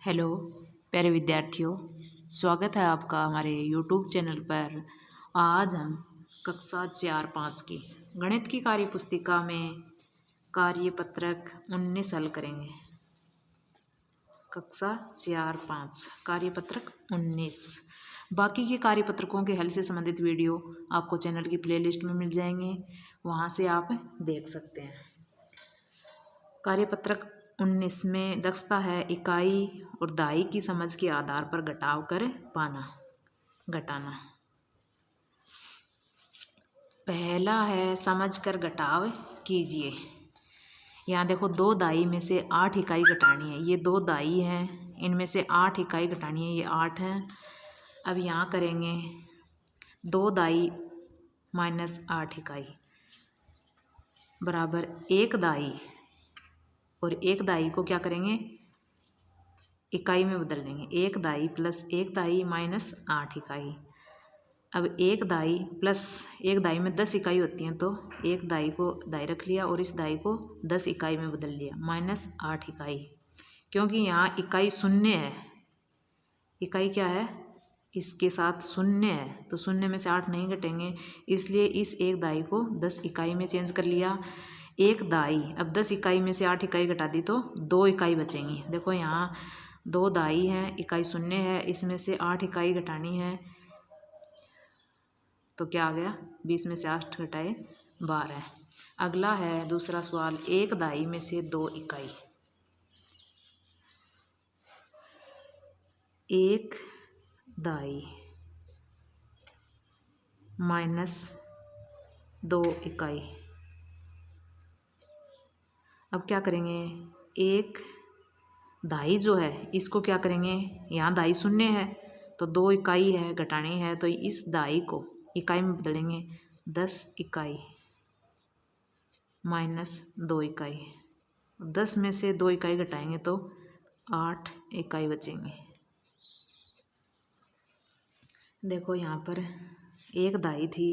Hello प्यारे विद्यार्थियों, स्वागत है आपका हमारे यूट्यूब चैनल पर। आज हम कक्षा 4-5 की गणित की कार्य पुस्तिका में कार्यपत्रक 19 हल करेंगे। कक्षा 4-5 कार्यपत्रक 19। बाकी के कार्यपत्रकों के हल से संबंधित वीडियो आपको चैनल की प्लेलिस्ट में मिल जाएंगे, वहाँ से आप देख सकते हैं। कार्यपत्रक 19 में दक्षता है इकाई और दाई की समझ के आधार पर घटाव कर पाना घटाना। पहला है समझ कर घटाव कीजिए। यहाँ देखो, दो दाई में से 8 इकाई घटानी है। ये दो दाई हैं, इनमें से 8 इकाई घटानी है, ये 8 है। अब यहाँ करेंगे 2 दाई माइनस 8 इकाई बराबर 1 दाई, और 1 दाई को क्या करेंगे, इकाई में बदल देंगे। 1 दाई प्लस 1 दाई माइनस 8 इकाई। अब 1 दाई प्लस 1 दाई में 10 इकाई होती हैं, तो 1 दाई को दाई रख लिया और इस दाई को 10 इकाई में बदल लिया, माइनस 8 इकाई। क्योंकि यहाँ इकाई शून्य है, इकाई क्या है, इसके साथ शून्य है, तो शून्य में से 8 नहीं घटेंगे, इसलिए इस 1 दाई को 10 इकाई में चेंज कर लिया। 1 दाई, अब 10 इकाई में से 8 इकाई घटा दी तो 2 इकाई बचेंगी। देखो यहाँ 2 दाई हैं, इकाई शून्य है, इसमें से 8 इकाई घटानी है, तो क्या आ गया, 20 में से 8 घटाए 12। अगला है दूसरा सवाल, 1 दाई में से 2 इकाई। 1 दाई माइनस 2 इकाई। अब क्या करेंगे, 1 दाई जो है इसको क्या करेंगे, यहाँ दाई शून्य है तो 2 इकाई है घटानी है, तो इस दाई को इकाई में बदलेंगे, 10 इकाई माइनस 2 इकाई। 10 में से 2 इकाई घटाएंगे तो 8 इकाई बचेंगे। देखो यहाँ पर 1 दाई थी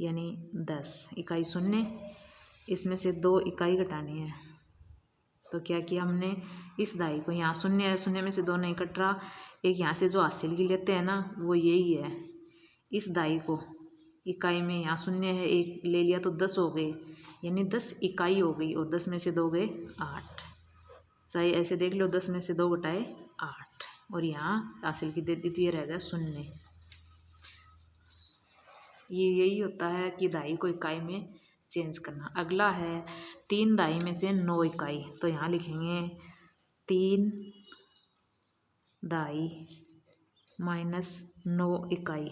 यानी 10 इकाई शून्य, इसमें से 2 इकाई घटानी है, तो क्या किया हमने, इस दाई को, यहाँ शून्य है, शून्य में से 2 नहीं कट रहा, एक यहाँ से जो हासिल की लेते हैं ना वो यही है। इस दाई को इकाई में, यहाँ शून्य है, एक ले लिया तो 10 हो गए, यानी 10 इकाई हो गई, और 10 में से 2 गए 8। सही, ऐसे देख लो, 10 में से 2 घटाए 8, और यहाँ हासिल की दे दी तो ये रह गया शून्य। ये यही होता है कि दाई को इकाई में चेंज करना। अगला है 3 दाई में से 9 इकाई, तो यहाँ लिखेंगे 3 दाई माइनस 9 इकाई।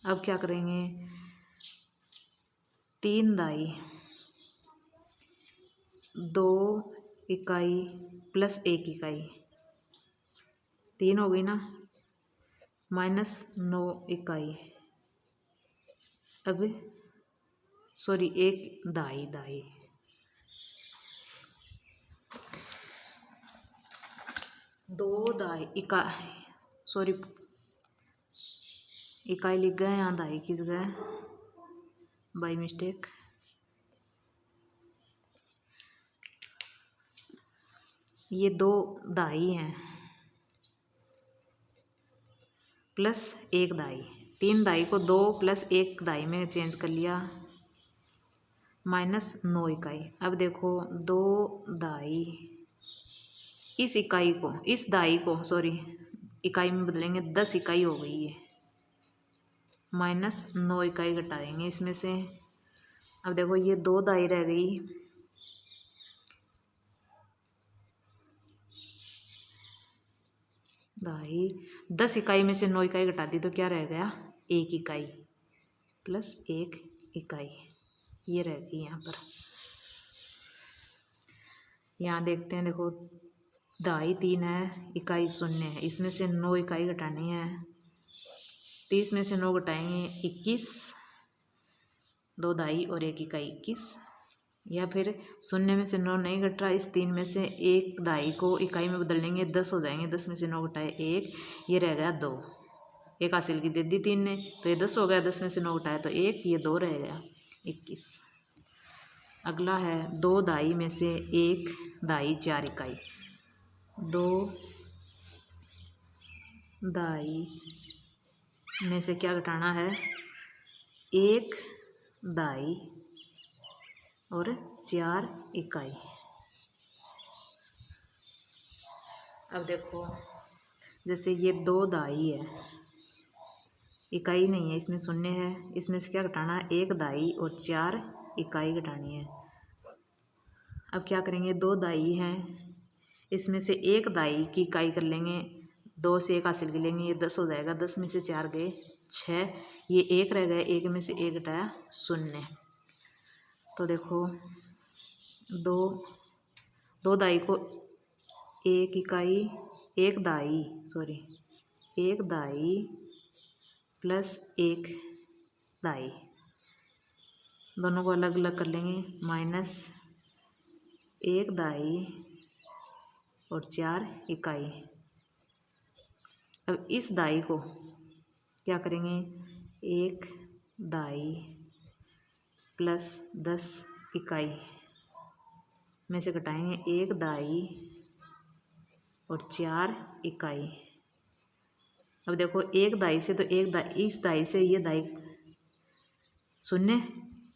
अब क्या करेंगे, 3 दाई 2 इकाई प्लस 1 इकाई, 3 हो गई ना, माइनस 9 इकाई। अब सॉरी, 1 दाई 2 दाई इकाई, सॉरी इकाई लिख गए यहाँ दाई की जगह बाई मिस्टेक। ये 2 दाई हैं प्लस 1 दाई, 3 दाई को 2 प्लस 1 दाई में चेंज कर लिया, माइनस 9 इकाई। अब देखो 2 दाई, इस इकाई को, इस दाई को सॉरी इकाई में बदलेंगे, 10 इकाई हो गई है, माइनस 9 इकाई घटाएंगे इसमें से। अब देखो ये 2 दाई रह गई, दाई 10 इकाई में से 9 इकाई घटा दी तो क्या रह गया, 1 इकाई प्लस 1 इकाई, ये रह गई यहाँ पर। यहाँ देखते हैं, देखो दाई 3 है, इकाई शून्य है, इसमें से 9 इकाई घटानी है, 30 में से 9 घटाएंगे 21, 2 दाई और 1 इकाई 21, या फिर शून्य में से 9 नहीं घट रहा, इस 3 में से 1 दाई को इकाई में बदल लेंगे, 10 हो जाएंगे, 10 में से 9 घटाए 1, ये रह गया 2, एक हासिल की दे दी 3 ने, तो ये 10 हो गया, 10 में से 9 घटाया तो 1, ये 2 रह गया 21। अगला है 2 दाई में से 1 दाई 4 इकाई। 2 दाई में से क्या घटाना है, 1 दाई और 4 इकाई। अब देखो जैसे ये 2 दाई है, इकाई नहीं है, इसमें शून्य है, इसमें से क्या घटाना है, 1 दाई और 4 इकाई घटानी है। अब क्या करेंगे, 2 दाई हैं, इसमें से 1 दाई की इकाई कर लेंगे, 2 से 1 हासिल कर लेंगे, ये 10 हो जाएगा, 10 में से 4 गए 6, ये 1 रह गए, 1 में से 1 घटाया 0। तो देखो 2 दाई को 1 इकाई, 1 दाई प्लस 1 दाई, दोनों को अलग अलग कर लेंगे, माइनस 1 दाई और 4 इकाई। अब इस दाई को क्या करेंगे, 1 दाई प्लस 10 इकाई में से घटाएंगे 1 दाई और 4 इकाई। अब देखो 1 दाई से तो 1 दाई, इस दाई से ये दाई 0,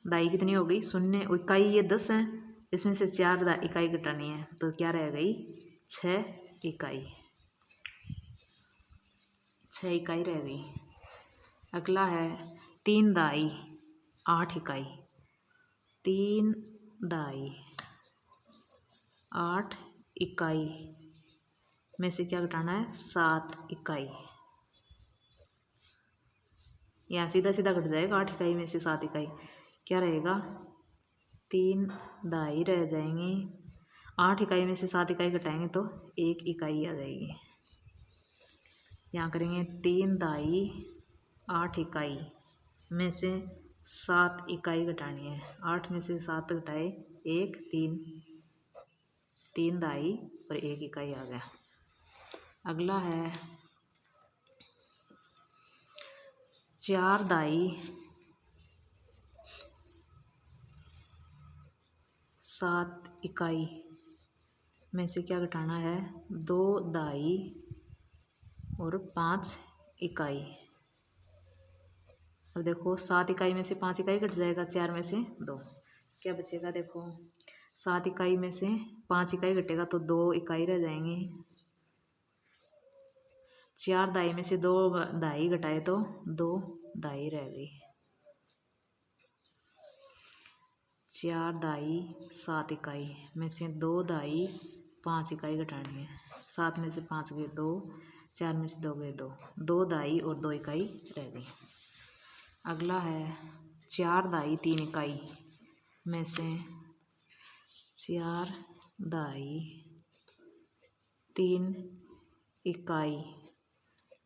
दाई कितनी हो गई 0, इकाई ये 10 है, इसमें से 4 इकाई घटानी है, तो क्या रह गई 6 इकाई, 6 इकाई रह गई। अगला है 3 दाई 8 इकाई, 3 दाई 8 इकाई में से क्या घटाना है, 7 इकाई। यहाँ सीधा सीधा घट जाएगा, 8 इकाई में से 7 इकाई, क्या रहेगा, 3 दाई रह जाएंगी, 8 इकाई में से 7 इकाई घटाएंगे तो 1 इकाई आ जाएगी। यहाँ करेंगे 3 दाई 8 इकाई में से 7 इकाई घटानी है, 8 में से 7 घटाए 1, 3 दाई और 1 इकाई आ गया। अगला है 4 दाई 7 इकाई में से क्या घटाना है, 2 दाई और 5 इकाई। अब देखो 7 इकाई में से 5 इकाई घट जाएगा, 4 में से 2, क्या बचेगा, देखो 7 इकाई में से 5 इकाई घटेगा तो 2 इकाई रह जाएंगी, 4 दाई में से 2 दाई घटाए तो 2 दाई रह गई, 4 दाई 7 इकाई में से 2 दाई 5 इकाई घटानी है, 7 में से 5 गए 2, 4 में से 2 गए 2 दाई और 2 इकाई रह गई। अगला है 4 दाई 3 इकाई में से 4 दाई 3 इकाई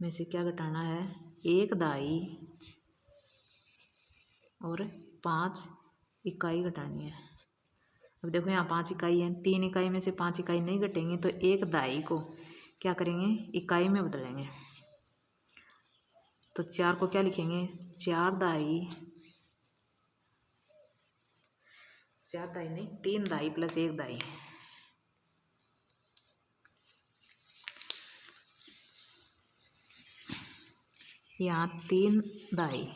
में से क्या घटाना है, 1 दाई और 5 इकाई घटानी है। अब देखो यहाँ 5 इकाई है, 3 इकाई में से 5 इकाई नहीं घटेंगे तो 1 दाई को क्या करेंगे, इकाई में बदलेंगे, तो 4 को क्या लिखेंगे, 4 दाई 3 दाई प्लस 1 दाई, यहाँ 3 दाई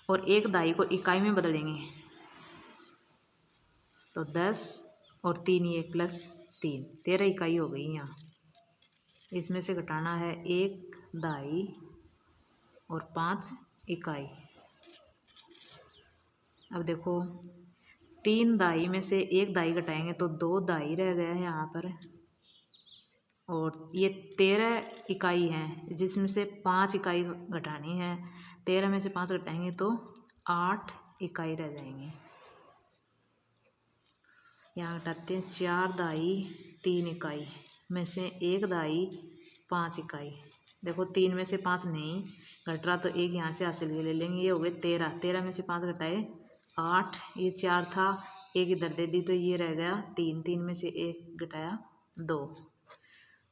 और 1 दाई को इकाई में बदलेंगे, तो 10 और 3 ये प्लस 3, 13 इकाई हो गई। यहाँ इसमें से घटाना है 1 दाई और 5 इकाई। अब देखो 3 दाई में से 1 दाई घटाएंगे तो 2 दाई रह गया है यहाँ पर, और ये 13 इकाई है जिसमें से 5 इकाई घटानी है, 13 में से 5 घटाएंगे तो 8 इकाई रह जाएंगे। यहाँ घटाते हैं 4 दाई 3 इकाई में से 1 दाई 5 इकाई, देखो 3 में से 5 नहीं घट रहा तो 1 यहाँ से हासिल ले लेंगे, ये हो गए 13, 13 में से 5 घटाए 8, ये 4 था 1 इधर दे दी तो ये रह गया 3, 3 में से 1 घटाया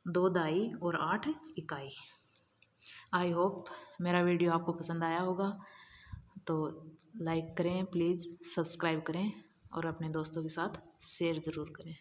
2 दाई और 8 इकाई। आई होप मेरा वीडियो आपको पसंद आया होगा, तो लाइक करें प्लीज़, सब्सक्राइब करें और अपने दोस्तों के साथ शेयर ज़रूर करें।